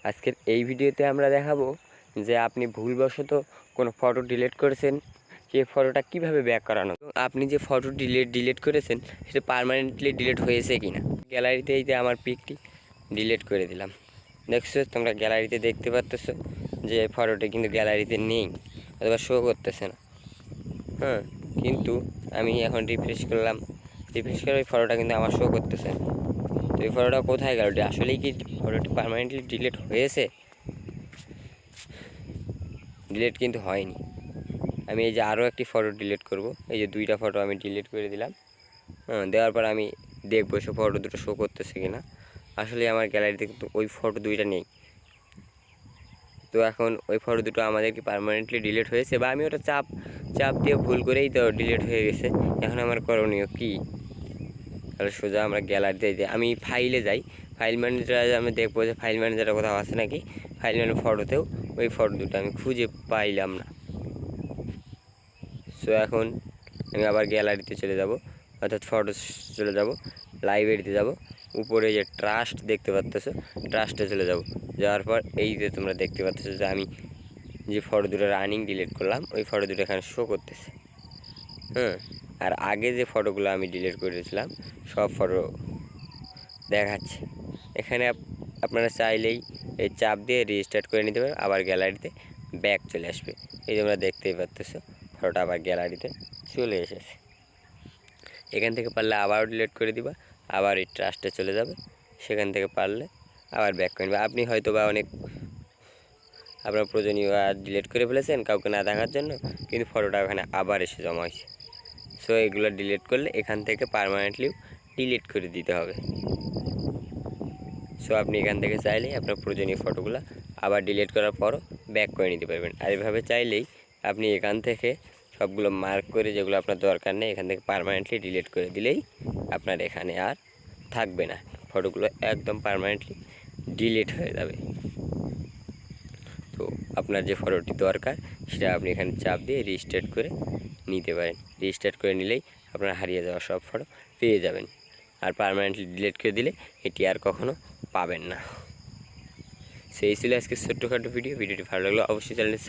আজকের এই ভিডিওতে আমরা দেখাবো যে আপনি ভুলবশত কোনো ফটো ডিলিট করেছেন, সেই ফটোটা কিভাবে ব্যাক করানো। আপনি যে ফটো ডিলিট করেছেন সেটা পার্মানেন্টলি ডিলিট হয়েছে কি না। গ্যালারিতে এই যে আমার পিকটি ডিলিট করে দিলাম, দেখছো তোমরা গ্যালারিতে দেখতে পাচ্ছ যে ফটোটি কিন্তু গ্যালারিতে নেই অথবা শো করতেছে না। হ্যাঁ, কিন্তু আমি এখন রিফ্রেশ করলাম, রিফ্রেশ করে ওই ফটোটা কিন্তু আমার শো করতেছে। তো এই ফটোটা কোথায় গেল? আসলেই কি ফটোটি পার্মানেন্টলি ডিলিট হয়েছে? ডিলিট কিন্তু হয়নি। আমি এই যে আরও একটি ফটো ডিলিট করব, এই যে দুইটা ফটো আমি ডিলিট করে দিলাম। দেওয়ার পর আমি দেখবো সে ফটো দুটো শো করতেছে কি না। আসলে আমার গ্যালারিতে কিন্তু ওই ফটো দুইটা নেই। তো এখন ওই ফটো দুটো আমাদের কি পার্মানেন্টলি ডিলিট হয়েছে, বা আমি ওটা চাপ দিয়ে ভুল করেই তো ডিলিট হয়ে গেছে। এখন আমার করণীয় কি? তাহলে সোজা আমরা গ্যালারিতে যাই, আমি ফাইলে যাই, ফাইল ম্যানেজারে আমি দেখবো যে ফাইল ম্যানেজারে কোথাও আছে নাকি। ফাইল ম্যানেজার ফটোতেও ওই ফটো দুটো আমি খুঁজে পাইলাম না। সো এখন আমি আবার গ্যালারিতে চলে যাব, অর্থাৎ ফটো চলে যাব, লাইব্রেরিতে যাব, উপরে যে ট্রাস্ট দেখতে পাচ্ছ ট্রাস্টে চলে যাব। যাওয়ার পর এই যে তোমরা দেখতে পাচ্ছ যে আমি যে ফটো দুটো রানিং ডিলিট করলাম ওই ফটো দুটো এখানে শো করতেছে। আর আগে যে ফটোগুলো আমি ডিলিট করেছিলাম সব ফটো দেখাচ্ছে এখানে। আপনারা চাইলেই এই চাপ দিয়ে রিস্টার্ট করে নিতে পারেন, আবার গ্যালারিতে ব্যাক চলে আসবে। এই যে তোমরা দেখতেই পাচ্ছ ফটোটা আবার গ্যালারিতে চলে এসেছে। এখান থেকে পারলে আবারও ডিলিট করে দিবা, আবার এই ট্রাস্টে চলে যাবে, সেখান থেকে পারলে আবার ব্যাক করে নেবে। আপনি হয়তো বা অনেক আপনার প্রয়োজনীয় ডিলিট করে ফেলেছেন কাউকে না দেখার জন্য, কিন্তু ফটোটা ওখানে আবার এসে জমা হয়েছে। সো এগুলো ডিলিট করলে এখান থেকে পার্মানেন্টলি ডিলিট করে দিতে হবে। সো আপনি এখান থেকে চাইলেই আপনার প্রয়োজনীয় ফটোগুলো আবার ডিলিট করার পরও ব্যাক করে নিতে পারবেন। আর এভাবে চাইলেই আপনি এখান থেকে সবগুলো মার্ক করে যেগুলো আপনার দরকার নেই এখান থেকে পার্মানেন্টলি ডিলিট করে দিলেই আপনার এখানে আর থাকবে না, ফটোগুলো একদম পার্মানেন্টলি ডিলিট হয়ে যাবে। তো আপনার যে ফটোটি দরকার সেটা আপনি এখানে চাপ দিয়ে রিস্টার্ট করে নিতে পারেন। রিস্টার্ট করে নিলেই আপনার হারিয়ে যাওয়া সব ফটো পেয়ে যাবেন। আর পার্মানেন্টলি ডিলিট করে দিলে এটি আর কখনো পাবেন না। সেই ছিল আজকে ছোট্টখাটো ভিডিওটি ভালো লাগলো অবশ্যই চ্যানেলটি